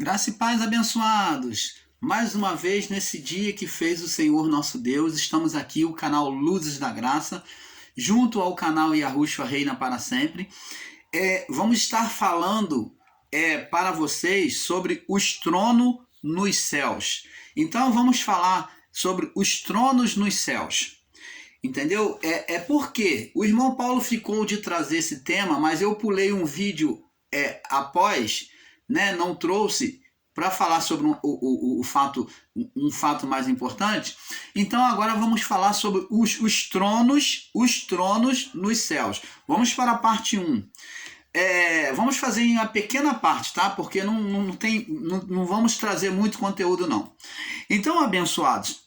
Graça e paz, abençoados! Mais uma vez, nesse dia que fez o Senhor nosso Deus, estamos aqui, o canal Luzes da Graça, junto ao canal Yahushua Reina para Sempre. Vamos estar falando para vocês sobre os tronos nos céus. Então, vamos falar sobre os tronos nos céus. Entendeu? Porque o irmão Paulo ficou de trazer esse tema, mas eu pulei um vídeo após... não trouxe para falar sobre um fato mais importante. Então agora vamos falar sobre os tronos nos céus. Vamos para a parte 1. Vamos fazer em uma pequena parte, tá? Porque não vamos trazer muito conteúdo não. Então, abençoados,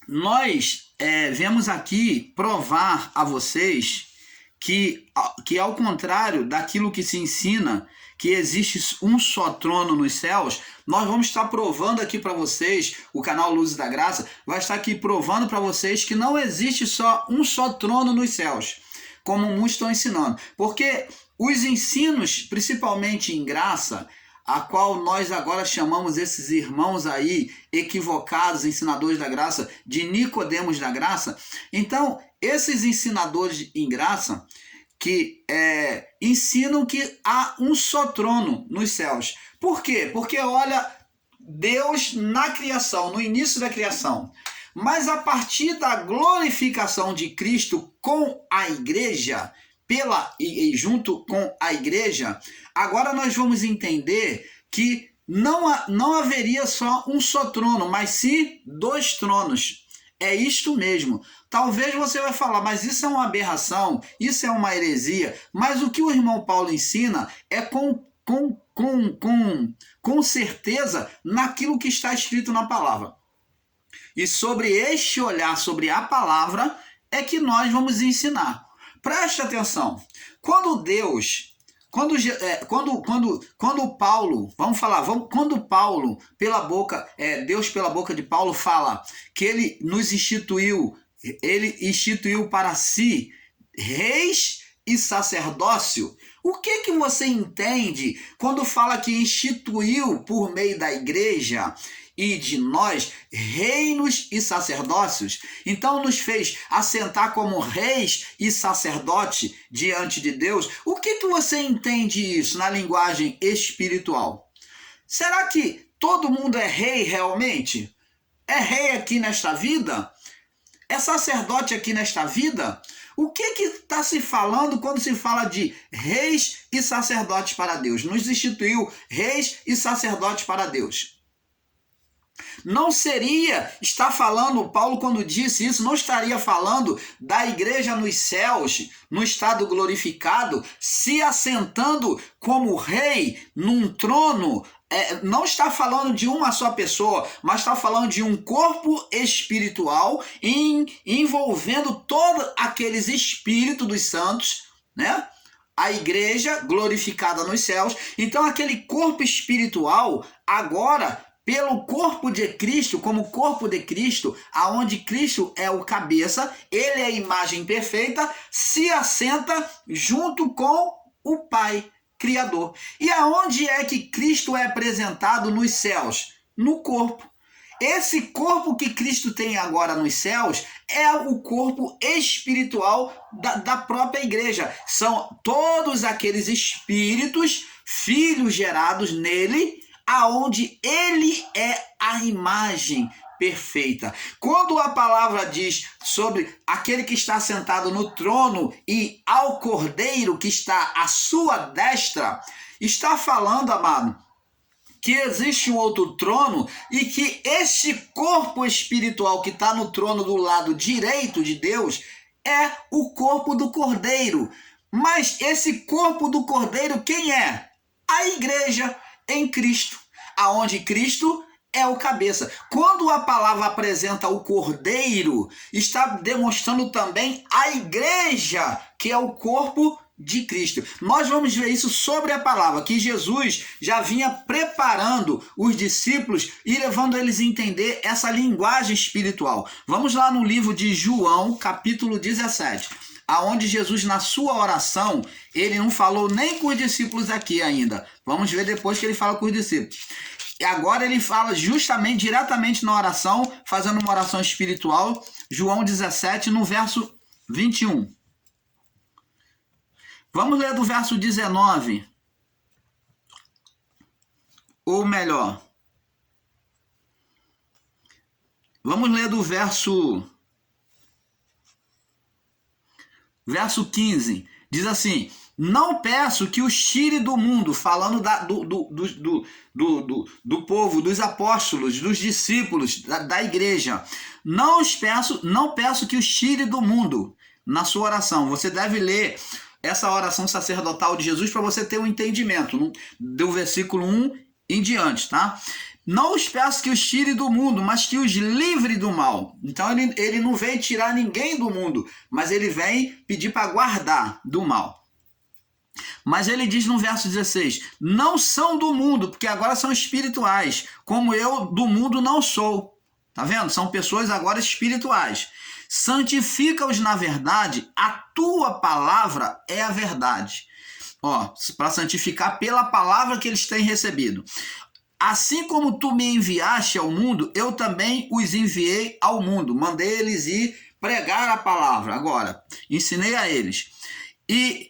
nós viemos aqui provar a vocês que ao contrário daquilo que se ensina, que existe um só trono nos céus, nós vamos estar provando aqui para vocês, o canal Luzes da Graça vai estar aqui provando para vocês que não existe um só trono nos céus, como muitos estão ensinando. Porque os ensinos, principalmente em graça, a qual nós agora chamamos esses irmãos aí, equivocados, ensinadores da graça, de Nicodemos da graça. Então, esses ensinadores em graça, que ensinam que há um só trono nos céus. Por quê? Porque, olha, Deus na criação, no início da criação, mas a partir da glorificação de Cristo com a igreja, junto com a igreja, agora nós vamos entender que não haveria só um só trono, mas sim dois tronos. É isto mesmo. Talvez você vai falar, mas isso é uma aberração, isso é uma heresia. Mas o que o irmão Paulo ensina é com certeza naquilo que está escrito na palavra. E sobre este olhar, sobre a palavra, é que nós vamos ensinar. Preste atenção. Quando Paulo, quando Paulo, Deus pela boca de Paulo fala que ele instituiu para si reis e sacerdócio, o que você entende quando fala que instituiu por meio da igreja e de nós reinos e sacerdócios? Então nos fez assentar como reis e sacerdote diante de Deus. O que você entende isso na linguagem espiritual? Será que todo mundo é rei realmente? É rei aqui nesta vida? É sacerdote aqui nesta vida? O que está se falando quando se fala de reis e sacerdotes para Deus? Nos instituiu reis e sacerdotes para Deus. Não seria, está falando, Paulo quando disse isso, não estaria falando da igreja nos céus, no estado glorificado, se assentando como rei num trono. Não está falando de uma só pessoa, mas está falando de um corpo espiritual envolvendo todos aqueles espíritos dos santos, né? A igreja glorificada nos céus. Então aquele corpo espiritual agora, pelo corpo de Cristo, como corpo de Cristo, aonde Cristo é o cabeça, ele é a imagem perfeita, se assenta junto com o Pai Criador. E aonde é que Cristo é apresentado nos céus? No corpo. Esse corpo que Cristo tem agora nos céus é o corpo espiritual da própria igreja. São todos aqueles espíritos, filhos gerados nele, aonde ele é a imagem perfeita. Quando a palavra diz sobre aquele que está sentado no trono e ao cordeiro que está à sua destra, está falando, amado, que existe um outro trono e que este corpo espiritual que está no trono do lado direito de Deus é o corpo do cordeiro. Mas esse corpo do cordeiro, quem é? A igreja em Cristo, aonde Cristo é o cabeça. Quando a palavra apresenta o cordeiro, está demonstrando também a igreja, que é o corpo de Cristo. Nós vamos ver isso sobre a palavra, que Jesus já vinha preparando os discípulos e levando eles a entender essa linguagem espiritual. Vamos lá no livro de João, capítulo 17. aonde Jesus, na sua oração, ele não falou nem com os discípulos aqui ainda. Vamos ver depois que ele fala com os discípulos. E agora ele fala justamente, diretamente na oração, fazendo uma oração espiritual, João 17, no verso 21. Vamos ler do verso 19. Ou melhor, vamos ler do verso 15. Diz assim: não peço que os tire do mundo, falando do povo, dos apóstolos, dos discípulos, da igreja. Não peço que os tire do mundo. Na sua oração, você deve ler essa oração sacerdotal de Jesus para você ter um entendimento do versículo 1 em diante, tá? Não os peço que os tire do mundo, mas que os livre do mal. Então ele não vem tirar ninguém do mundo, mas ele vem pedir para guardar do mal. Mas ele diz no verso 16, não são do mundo, porque agora são espirituais, como eu do mundo não sou. Tá vendo? São pessoas agora espirituais. Santifica-os na verdade, a tua palavra é a verdade. Ó, para santificar pela palavra que eles têm recebido. Assim como tu me enviaste ao mundo, eu também os enviei ao mundo. Mandei eles ir pregar a palavra. Agora, ensinei a eles. E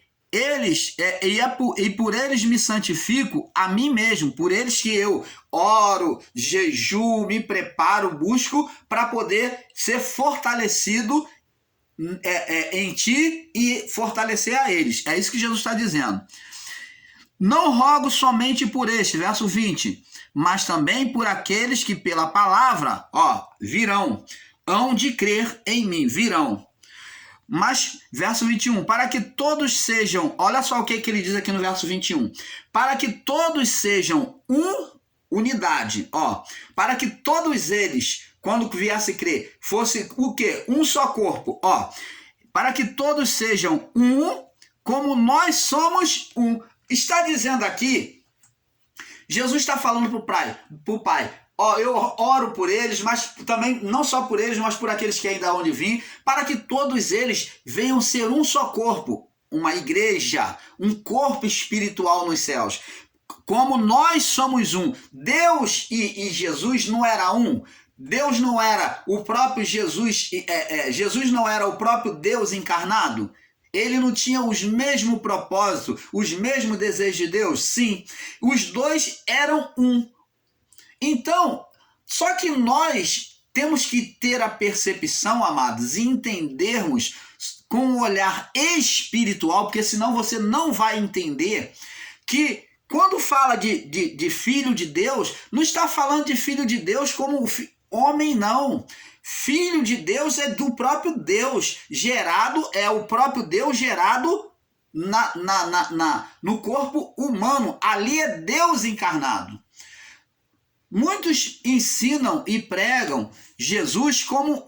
por eles me santifico a mim mesmo. Por eles que eu oro, jejuo, me preparo, busco para poder ser fortalecido em ti e fortalecer a eles. É isso que Jesus está dizendo. Não rogo somente por este, verso 20, mas também por aqueles que pela palavra, virão, hão de crer em mim, virão. Mas, verso 21, para que todos sejam, olha só o que ele diz aqui no verso 21, para que todos sejam unidade, para que todos eles, quando viesse crer, fosse o quê? Um só corpo, para que todos sejam como nós somos um. Está dizendo aqui, Jesus está falando para o Pai, eu oro por eles, mas também não só por eles, mas por aqueles que ainda hão de vir, para que todos eles venham ser um só corpo, uma igreja, um corpo espiritual nos céus. Como nós somos um, Deus e Jesus não era um. Deus não era o próprio Jesus, Jesus não era o próprio Deus encarnado. Ele não tinha os mesmos propósitos, os mesmos desejos de Deus? Sim, os dois eram um. Então, só que nós temos que ter a percepção, amados, e entendermos com um olhar espiritual, porque senão você não vai entender que quando fala de filho de Deus, não está falando de filho de Deus como homem, não. Filho de Deus é do próprio Deus, é o próprio Deus gerado no corpo humano. Ali é Deus encarnado. Muitos ensinam e pregam Jesus como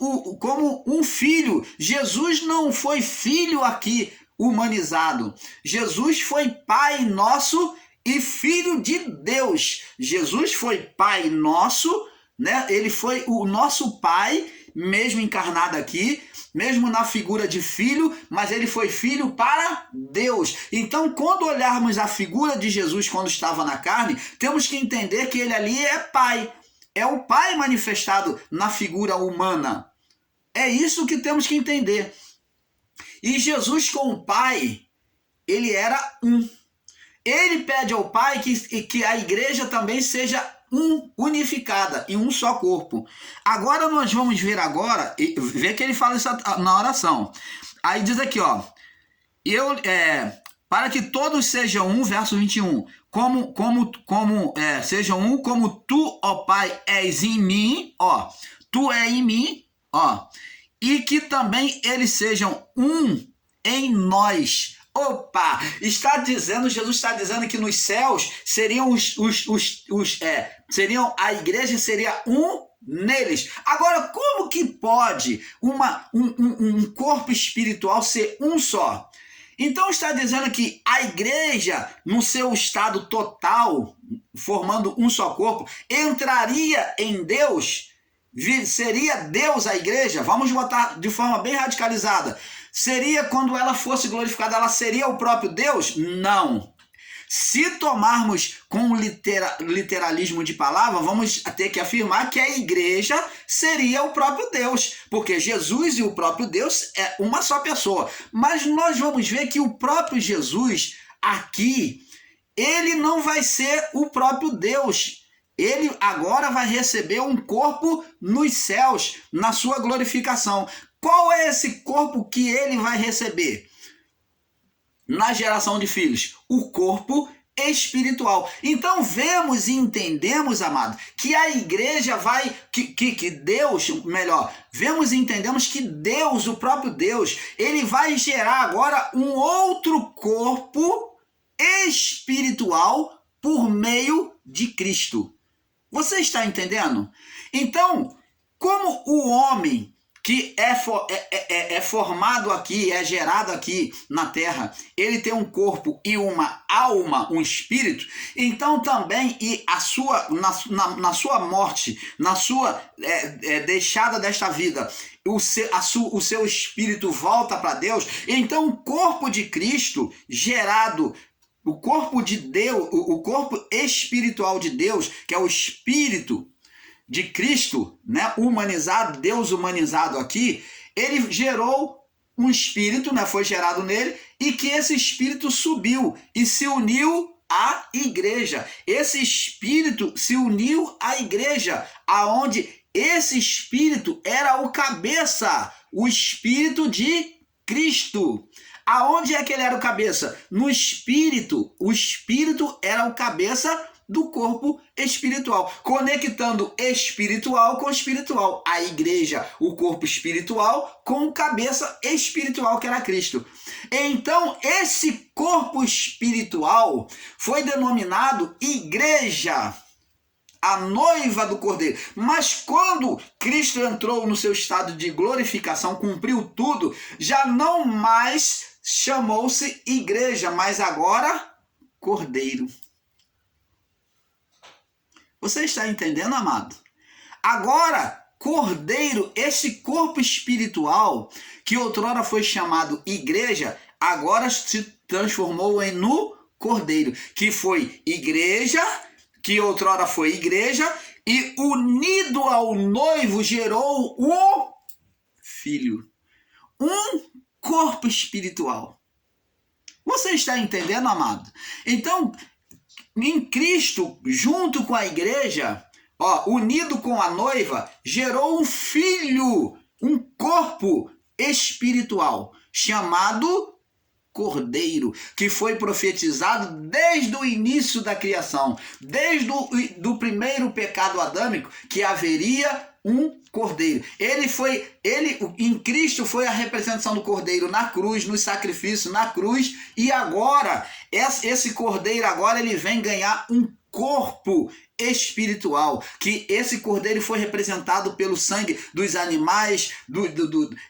um filho. Jesus não foi filho aqui humanizado. Jesus foi Pai nosso e Filho de Deus. Jesus foi Pai nosso, né? Ele foi o nosso Pai, mesmo encarnado aqui, mesmo na figura de filho, mas ele foi filho para Deus. Então, quando olharmos a figura de Jesus quando estava na carne, temos que entender que ele ali é Pai. É o Pai manifestado na figura humana. É isso que temos que entender. E Jesus com o Pai, ele era um. Ele pede ao Pai que a igreja também seja unificada em um só corpo. Agora nós vamos ver ver que ele fala isso na oração. Aí diz aqui, para que todos sejam um, verso 21, sejam um, como tu, ó Pai, és em mim, tu é em mim, e que também eles sejam um em nós. Opa! Jesus está dizendo que nos céus seriam a igreja seria um neles. Agora, como que pode um corpo espiritual ser um só? Então está dizendo que a igreja, no seu estado total, formando um só corpo, entraria em Deus? Seria Deus a igreja? Vamos botar de forma bem radicalizada. Seria quando ela fosse glorificada, ela seria o próprio Deus? Não. Se tomarmos com literalismo de palavra, vamos ter que afirmar que a igreja seria o próprio Deus, porque Jesus e o próprio Deus é uma só pessoa. Mas nós vamos ver que o próprio Jesus aqui, ele não vai ser o próprio Deus. Ele agora vai receber um corpo nos céus, na sua glorificação. Qual é esse corpo que ele vai receber? Na geração de filhos, o corpo espiritual. Então vemos e entendemos, amado, que a igreja vai, que Deus, melhor, vemos e entendemos que Deus, o próprio Deus, ele vai gerar agora um outro corpo espiritual por meio de Cristo. Você está entendendo? Então, como o homem que é formado aqui, é gerado aqui na terra, ele tem um corpo e uma alma, um espírito, então também na sua morte, na sua deixada desta vida, o seu espírito volta para Deus. Então o corpo de Cristo gerado, o corpo de Deus, o corpo espiritual de Deus, que é o espírito de Cristo, né, humanizado, Deus humanizado aqui, ele gerou um espírito, né, foi gerado nele, e que esse espírito subiu e se uniu à igreja. Esse espírito se uniu à igreja, aonde esse espírito era o cabeça, o espírito de Cristo. Aonde é que ele era o cabeça? No espírito. O espírito era o cabeça do corpo espiritual, conectando espiritual com espiritual. A igreja, o corpo espiritual com o cabeça espiritual, que era Cristo. Então, esse corpo espiritual foi denominado igreja, a noiva do Cordeiro. Mas quando Cristo entrou no seu estado de glorificação, cumpriu tudo, já não mais chamou-se igreja, mas agora Cordeiro. Você está entendendo, amado? Agora, Cordeiro, esse corpo espiritual, que outrora foi chamado igreja, agora se transformou no Cordeiro, que foi igreja, que outrora foi igreja, e unido ao noivo gerou o Filho. Um corpo espiritual. Você está entendendo, amado? Então, em Cristo, junto com a igreja, unido com a noiva, gerou um filho, um corpo espiritual, chamado Cordeiro, que foi profetizado desde o início da criação, desde do primeiro pecado adâmico, que haveria um Cordeiro. Ele em Cristo foi a representação do Cordeiro na cruz, no sacrifício na cruz, e agora esse Cordeiro agora ele vem ganhar um corpo espiritual, que esse Cordeiro foi representado pelo sangue dos animais,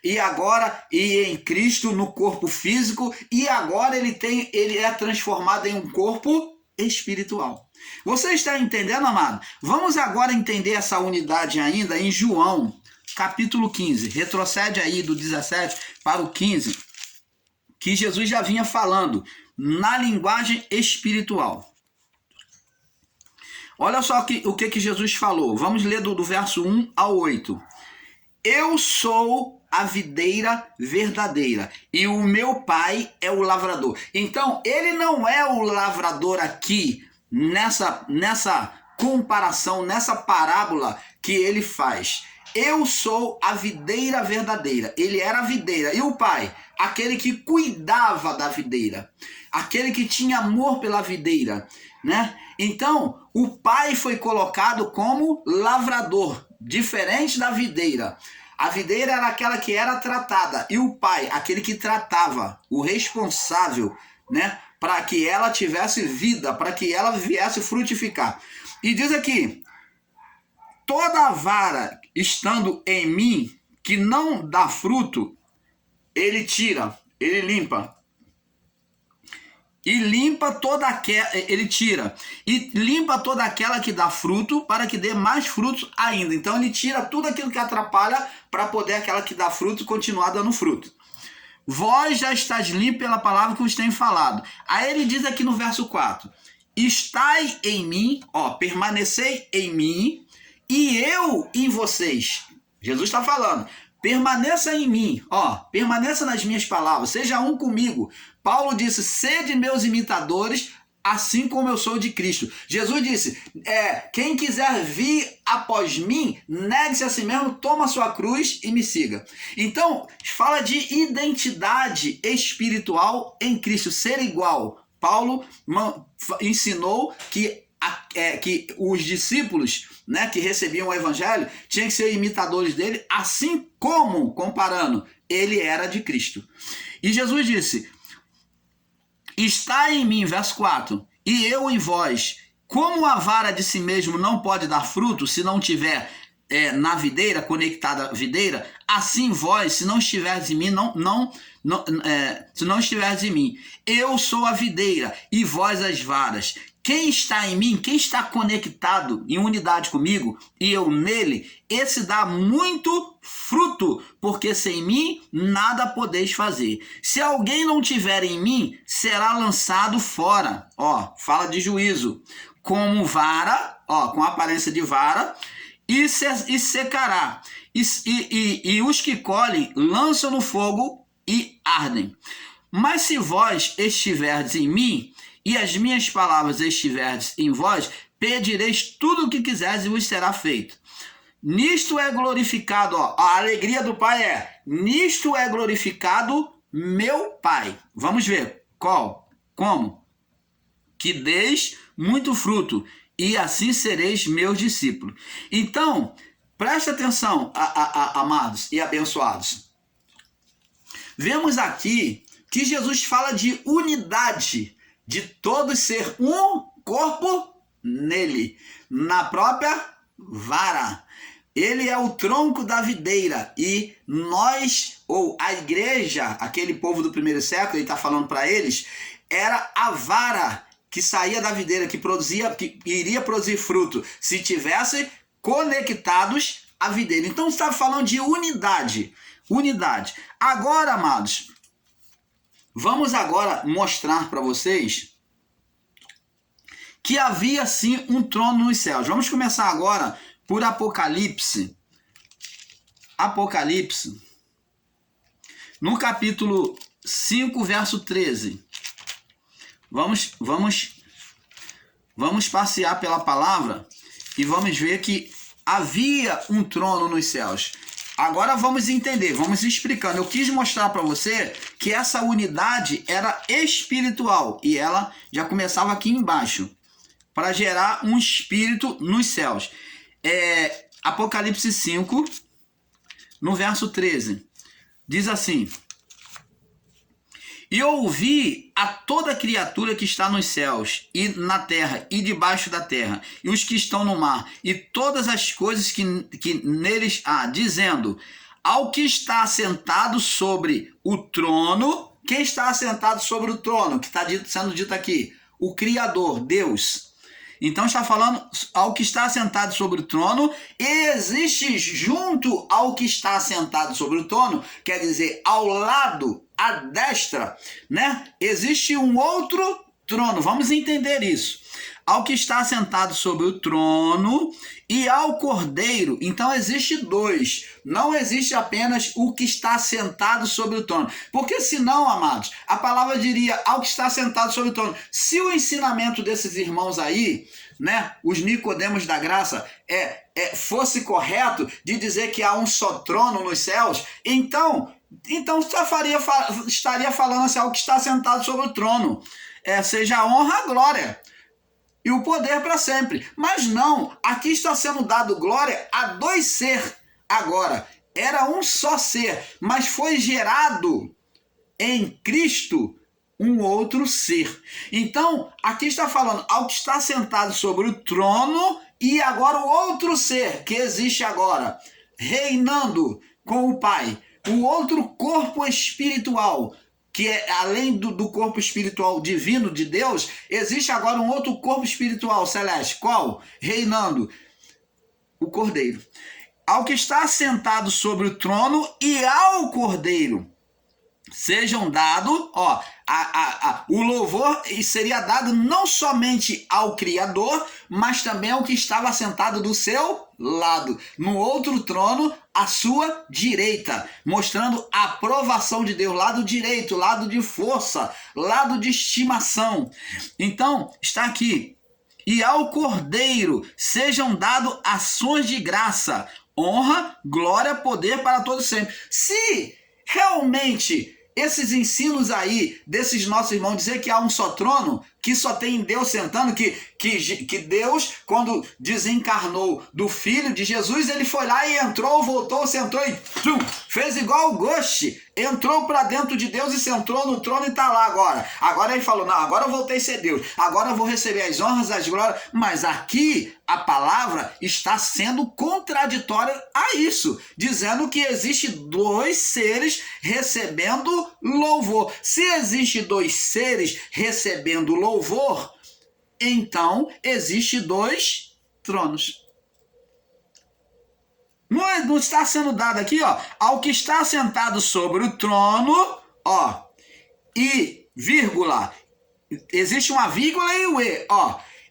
e agora em Cristo no corpo físico, e agora ele é transformado em um corpo espiritual. Você está entendendo, amado? Vamos agora entender essa unidade ainda em João, capítulo 15. Retrocede aí do 17 para o 15, que Jesus já vinha falando na linguagem espiritual. Olha só o que Jesus falou. Vamos ler do verso 1 ao 8. Eu sou a videira verdadeira e o meu pai é o lavrador. Então, ele não é o lavrador aqui nessa comparação, nessa parábola que ele faz. Eu sou a videira verdadeira. Ele era a videira. E o pai? Aquele que cuidava da videira. Aquele que tinha amor pela videira, né? Então, o pai foi colocado como lavrador, diferente da videira. A videira era aquela que era tratada. E o pai, aquele que tratava, o responsável, né? Para que ela tivesse vida, para que ela viesse frutificar. E diz aqui, toda vara estando em mim, que não dá fruto, ele tira, ele limpa. E limpa toda aquela, ele tira. E limpa toda aquela que dá fruto, para que dê mais frutos ainda. Então ele tira tudo aquilo que atrapalha, para poder aquela que dá fruto continuar dando fruto. vós já estáis limpos pela palavra que vos tenho falado. Aí ele diz aqui no verso 4, estai em mim, permanecei em mim, e eu em vocês. Jesus está falando, permaneça em mim, permaneça nas minhas palavras, seja um comigo. Paulo disse, sede meus imitadores, assim como eu sou de Cristo. Jesus disse, quem quiser vir após mim, negue-se a si mesmo, toma a sua cruz e me siga. Então, fala de identidade espiritual em Cristo, ser igual. Paulo ensinou que os discípulos, né, que recebiam o evangelho tinham que ser imitadores dele, assim como, comparando, ele era de Cristo. E Jesus disse, está em mim, verso 4, e eu em vós. Como a vara de si mesmo não pode dar fruto se não tiver na videira, conectada à videira, assim vós, se não estiverdes em mim, se não estiverdes em mim, eu sou a videira e vós as varas. Quem está em mim, quem está conectado em unidade comigo e eu nele, esse dá muito fruto, porque sem mim nada podeis fazer. Se alguém não tiver em mim, será lançado fora. Fala de juízo. Como vara, com aparência de vara, e secará. E os que colhem lançam no fogo e ardem. Mas se vós estiverdes em mim, e as minhas palavras estiverdes em vós, pedireis tudo o que quiseres e vos será feito. Nisto é glorificado, a alegria do Pai nisto é glorificado meu Pai. Vamos ver, como? Que deis muito fruto, e assim sereis meus discípulos. Então, presta atenção, amados e abençoados. Vemos aqui que Jesus fala de unidade, de todos ser um corpo nele, na própria vara. Ele é o tronco da videira e nós, ou a igreja, aquele povo do primeiro século, ele está falando para eles, era a vara que saía da videira, que iria produzir fruto, se tivesse conectados à videira. Então está falando de unidade. Agora, amados, vamos agora mostrar para vocês que havia sim um trono nos céus. Vamos começar agora por Apocalipse. No capítulo 5, verso 13. Vamos passear pela palavra e vamos ver que havia um trono nos céus. Agora vamos entender, vamos explicando. Eu quis mostrar para você que essa unidade era espiritual e ela já começava aqui embaixo, para gerar um espírito nos céus. Apocalipse 5, no verso 13, diz assim: e ouvi a toda criatura que está nos céus, e na terra, e debaixo da terra, e os que estão no mar, e todas as coisas que neles há, dizendo, ao que está assentado sobre o trono. Quem está assentado sobre o trono? Que está sendo dito aqui? O Criador, Deus. Então está falando ao que está assentado sobre o trono, e existe junto ao que está assentado sobre o trono, quer dizer, ao lado, à destra, né? Existe um outro trono, vamos entender isso. Ao que está assentado sobre o trono e ao Cordeiro. Então existe dois, não existe apenas o que está sentado sobre o trono. Porque senão, amados, a palavra diria ao que está sentado sobre o trono. Se o ensinamento desses irmãos aí, né, os Nicodemos da graça, fosse correto de dizer que há um só trono nos céus, então estaria falando assim, ao que está sentado sobre o trono, seja a honra, a glória e o poder para sempre. Mas não, aqui está sendo dado glória a dois seres. Agora, era um só ser, mas foi gerado em Cristo um outro ser. Então, aqui está falando ao que está sentado sobre o trono e agora o outro ser que existe agora, reinando com o Pai. O outro corpo espiritual, que é além do corpo espiritual divino de Deus, existe agora um outro corpo espiritual celeste. Qual? Reinando. O Cordeiro. Ao que está sentado sobre o trono e ao Cordeiro sejam dados, o louvor seria dado não somente ao Criador, mas também ao que estava sentado do seu lado, no outro trono, à sua direita, mostrando a aprovação de Deus, lado direito, lado de força, lado de estimação. Então, está aqui, e ao Cordeiro sejam dados ações de graça, honra, glória, poder para todos sempre. Se realmente esses ensinos aí desses nossos irmãos dizer que há um só trono, que só tem Deus sentando, que Deus, quando desencarnou do Filho de Jesus, ele foi lá e entrou, voltou, sentou e fez igual o Ghost, entrou para dentro de Deus e sentou no trono e está lá agora. Agora ele falou, não, agora eu voltei a ser Deus, agora eu vou receber as honras, as glórias, mas aqui a palavra está sendo contraditória a isso, dizendo que existe dois seres recebendo louvor. Se existe dois seres recebendo louvor, então existe dois tronos. Não está sendo dado aqui, ao que está sentado sobre o trono, e vírgula, existe uma vírgula e o e,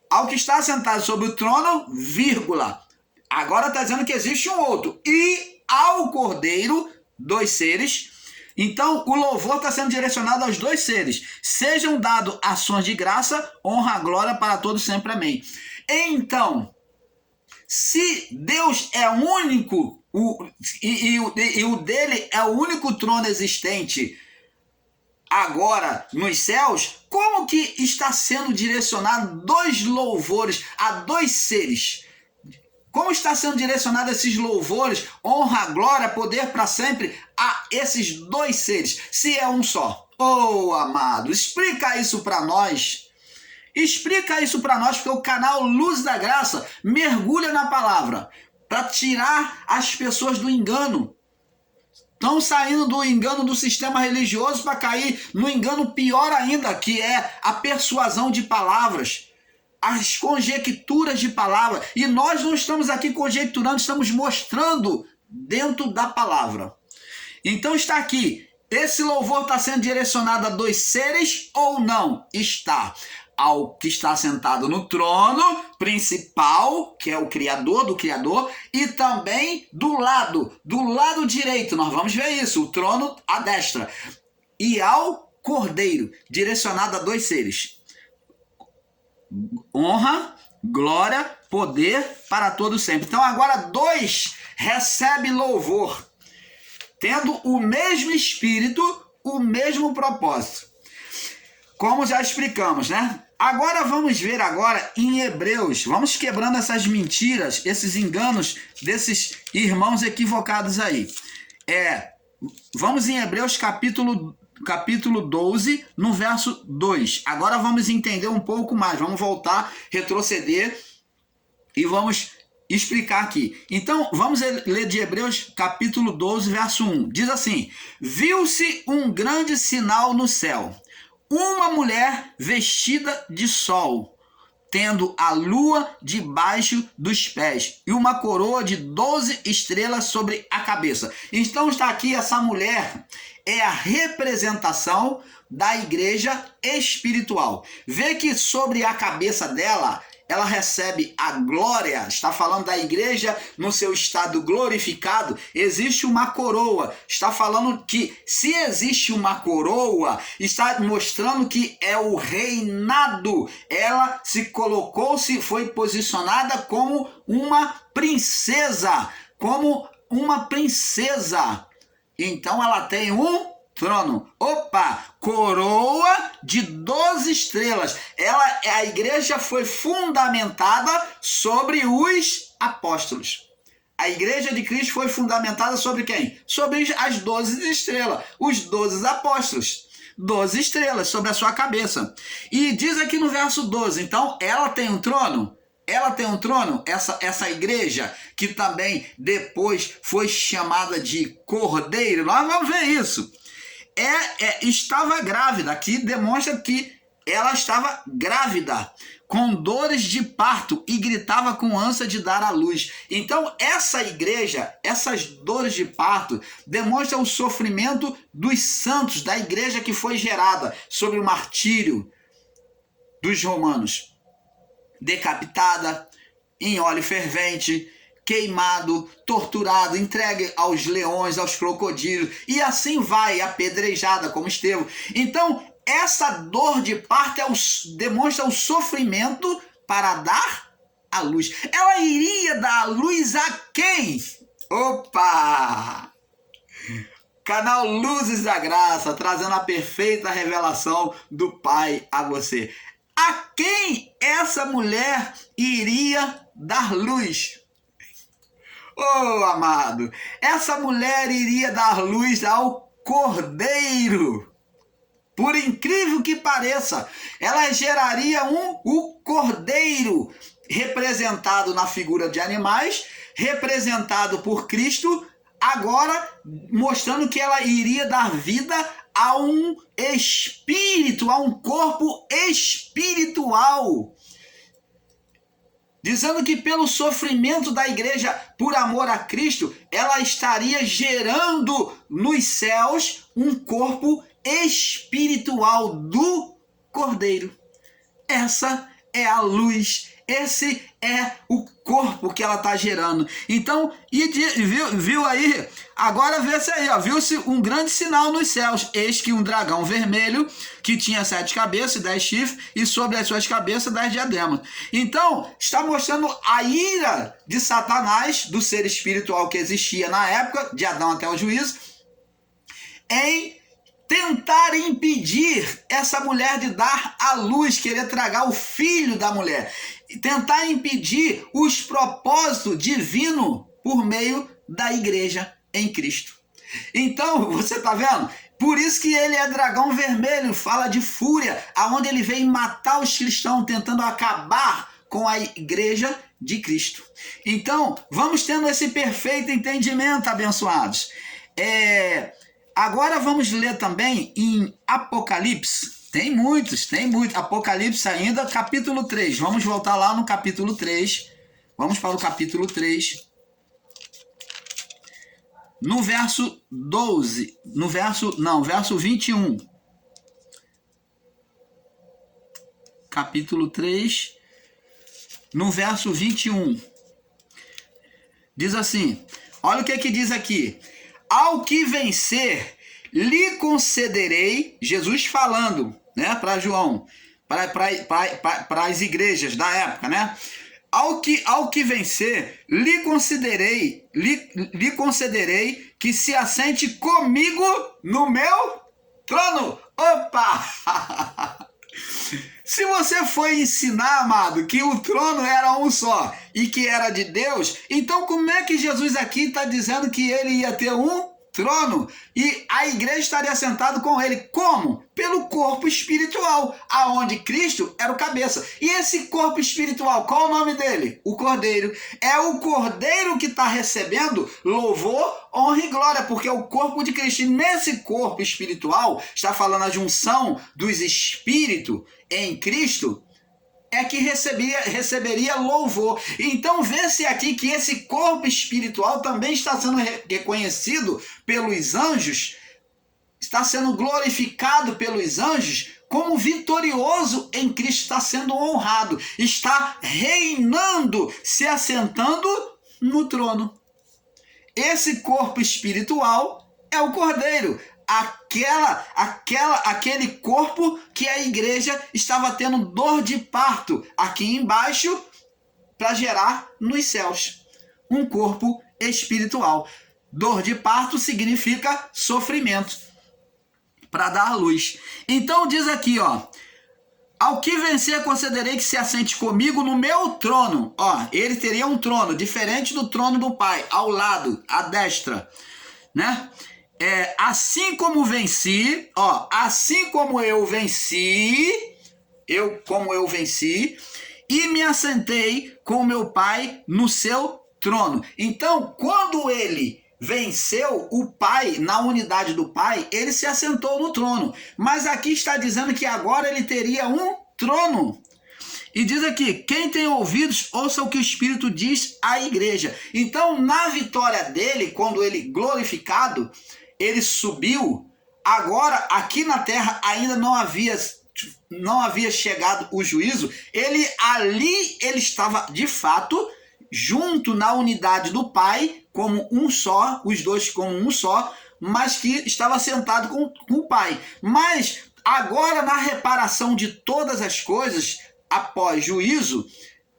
ao que está sentado sobre o trono, vírgula. Agora está dizendo que existe um outro. E ao Cordeiro, dois seres. Então, o louvor está sendo direcionado aos dois seres. Sejam dados ações de graça, honra, glória para todos sempre. Amém. Então, se Deus é único, e o dele é o único trono existente agora nos céus, como que está sendo direcionado dois louvores a dois seres? Como está sendo direcionado esses louvores, honra, glória, poder para sempre a esses dois seres, se é um só? Amado, explica isso para nós. Explica isso para nós, porque o canal Luz da Graça mergulha na palavra para tirar as pessoas do engano. Estão saindo do engano do sistema religioso para cair no engano pior ainda, que é a persuasão de palavras, as conjecturas de palavra. E nós não estamos aqui conjecturando, estamos mostrando dentro da palavra. Então está aqui, esse louvor está sendo direcionado a dois seres ou não? Está. Ao que está sentado no trono principal, que é o Criador do Criador, e também do lado direito, nós vamos ver isso, o trono à destra, e ao Cordeiro, direcionado a dois seres. Honra, glória, poder para todos sempre. Então agora dois recebe louvor, tendo o mesmo espírito, o mesmo propósito. Como já explicamos, né? Agora vamos ver em Hebreus, vamos quebrando essas mentiras, esses enganos desses irmãos equivocados aí. Vamos em Hebreus capítulo 12, no verso 2. Agora vamos entender um pouco mais, vamos voltar, retroceder e vamos explicar aqui. Então, vamos ler de Hebreus capítulo 12, verso 1. Diz assim: viu-se um grande sinal no céu, uma mulher vestida de sol, tendo a lua debaixo dos pés e uma coroa de 12 estrelas sobre a cabeça. Então está aqui, essa mulher é a representação da igreja espiritual. Vê que sobre a cabeça dela, ela recebe a glória, está falando da igreja no seu estado glorificado, existe uma coroa, está falando que se existe uma coroa, está mostrando que é o reinado, ela se colocou, foi posicionada como uma princesa, então ela tem um trono. Coroa de 12 estrelas. A igreja foi fundamentada sobre os apóstolos. A igreja de Cristo foi fundamentada sobre quem? Sobre as 12 estrelas. Os 12 apóstolos. 12 estrelas sobre a sua cabeça. E diz aqui no verso 12, então, ela tem um trono? Ela tem um trono, essa igreja, que também depois foi chamada de Cordeiro. Nós vamos ver isso. Estava grávida, aqui demonstra que ela estava grávida. com dores de parto e gritava com ânsia de dar à luz. Então, essa igreja, essas dores de parto, demonstram o sofrimento dos santos, da igreja que foi gerada sob o martírio dos romanos. Decapitada, em óleo fervente, queimado, torturado, entregue aos leões, aos crocodilos, e assim vai, apedrejada como Estevão. Então, essa dor de parto demonstra o sofrimento para dar a luz. Ela iria dar a luz a quem? Opa! Canal Luzes da Graça, trazendo a perfeita revelação do Pai a você. A quem essa mulher iria dar luz? Oh, amado, essa mulher iria dar luz ao Cordeiro. Por incrível que pareça, ela geraria o Cordeiro, representado na figura de animais, representado por Cristo, agora mostrando que ela iria dar vida a um espírito, a um corpo espiritual. Dizendo que pelo sofrimento da igreja, por amor a Cristo, ela estaria gerando nos céus um corpo espiritual do Cordeiro. Essa é a luz, esse é o corpo que ela está gerando. Então, viu aí? Agora vê-se aí, ó, viu-se um grande sinal nos céus. Eis que um dragão vermelho, que tinha 7 cabeças e 10 chifres, e sobre as suas cabeças 10 diademas. Então, está mostrando a ira de Satanás, do ser espiritual que existia na época, de Adão até o juízo, em tentar impedir essa mulher de dar à luz, querer tragar o filho da mulher, tentar impedir os propósitos divinos por meio da igreja em Cristo. Então, você está vendo? Por isso que ele é dragão vermelho, fala de fúria, aonde ele vem matar os cristãos, tentando acabar com a igreja de Cristo. Então, vamos tendo esse perfeito entendimento, abençoados. Agora vamos ler também em Apocalipse. Tem muitos. Apocalipse ainda, capítulo 3. Vamos voltar lá no capítulo 3. Vamos para o capítulo 3. No verso 12. Verso 21. Capítulo 3. No verso 21. Diz assim. Olha o que diz aqui. Ao que vencer, lhe concederei, Jesus falando, né, para João, para as igrejas da época, né? Ao que vencer, lhe concederei que se assente comigo no meu trono. Opa! Se você foi ensinar, amado, que o trono era um só e que era de Deus, então como é que Jesus aqui está dizendo que ele ia ter um trono e a igreja estaria sentada com ele? Como? Pelo corpo espiritual, aonde Cristo era o cabeça. E esse corpo espiritual, qual o nome dele? O Cordeiro. É o Cordeiro que está recebendo louvor, honra e glória, porque é o corpo de Cristo. E nesse corpo espiritual, está falando a junção dos espíritos em Cristo, é que receberia louvor. Então vê-se aqui que esse corpo espiritual também está sendo reconhecido pelos anjos, está sendo glorificado pelos anjos como vitorioso em Cristo, está sendo honrado, está reinando, se assentando no Esse corpo espiritual é o Cordeiro. Aquele corpo que a igreja estava tendo dor de parto aqui embaixo para gerar nos céus. Um corpo espiritual. Dor de parto significa sofrimento para dar à luz. Então diz aqui, ó. Ao que vencer, concederei que se assente comigo no meu trono. Ó, ele teria um trono diferente do trono do Pai, ao lado, à destra, né? Assim como venci, ó, assim como eu venci, e me assentei com meu Pai no seu trono. Então, quando ele venceu o Pai, na unidade do Pai, ele se assentou no trono. Mas aqui está dizendo que agora ele teria um trono. E diz aqui, quem tem ouvidos, ouça o que o Espírito diz à igreja. Então, na vitória dele, quando ele glorificado, ele subiu. Agora, aqui na terra, ainda não havia chegado o juízo. Ele estava, de fato, junto na unidade do Pai, como um só, os dois como um só, mas que estava sentado com o Pai. Mas, agora, na reparação de todas as coisas, após juízo,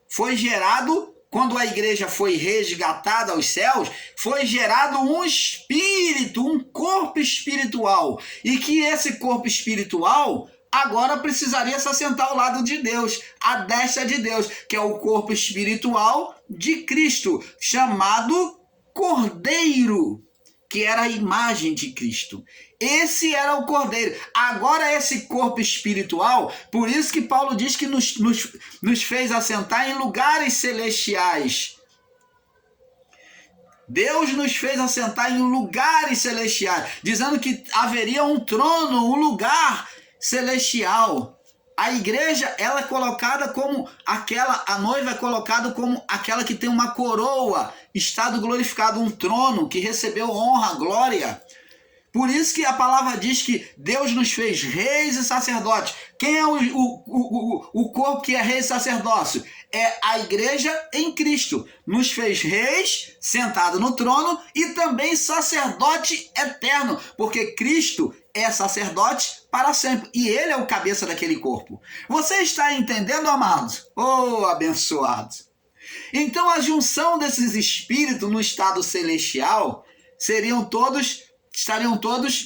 foi gerado, quando a igreja foi resgatada aos céus, foi gerado um espírito, um corpo espiritual. E que esse corpo espiritual agora precisaria se assentar ao lado de Deus, à destra de Deus, que é o corpo espiritual de Cristo, chamado Cordeiro, que era a imagem de Cristo. Esse era o Cordeiro. Agora esse corpo espiritual, por isso que Paulo diz que nos fez assentar em lugares celestiais. Deus nos fez assentar em lugares celestiais, dizendo que haveria um trono, um lugar celestial. A igreja, ela é colocada como a noiva é colocada como aquela que tem uma coroa, estado glorificado, um trono que recebeu honra, glória. Por isso que a palavra diz que Deus nos fez reis e sacerdotes. Quem é o corpo que é rei e sacerdócio? É a igreja em Cristo. Nos fez reis, sentado no trono, e também sacerdote eterno, porque Cristo é sacerdote para sempre, e ele é o cabeça daquele corpo. Você está entendendo, amado? Oh, abençoado! Então a junção desses espíritos no estado celestial estariam todos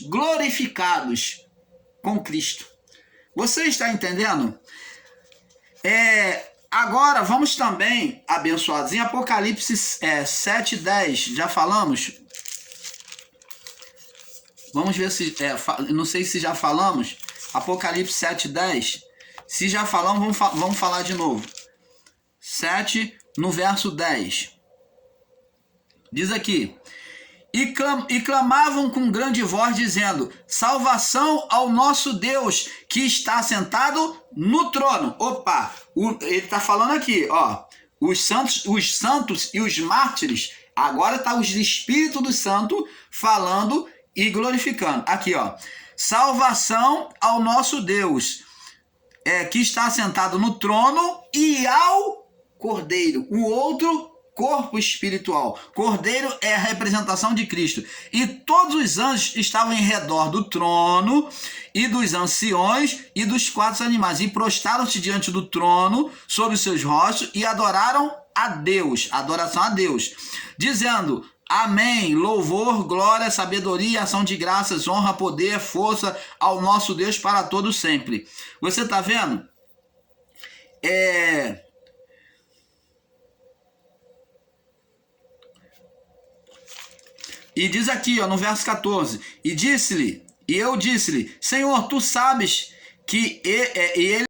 glorificados com Cristo. Você está entendendo? Agora vamos também, abençoados, em Apocalipse 7:10, já falamos? Vamos ver se, não sei se já falamos, Apocalipse 7:10, se já falamos, vamos falar de novo. 7, no verso 10, diz aqui, e clamavam com grande voz, dizendo, salvação ao nosso Deus, que está sentado no trono. Opa, ele está falando aqui, ó, os santos e os mártires, agora está os espíritos do santo falando e glorificando. Aqui, ó, salvação ao nosso Deus, que está sentado no trono, e ao Cordeiro, o outro corpo espiritual. Cordeiro é a representação de Cristo. E todos os anjos estavam em redor do trono, e dos anciões, e dos 4 animais, e prostraram-se diante do trono, sobre os seus rostos, e adoraram a Deus, adoração a Deus, dizendo, amém, louvor, glória, sabedoria, ação de graças, honra, poder, força ao nosso Deus para todo sempre. Você está vendo? E diz aqui, ó, no verso 14, e eu disse-lhe, Senhor, tu sabes que ele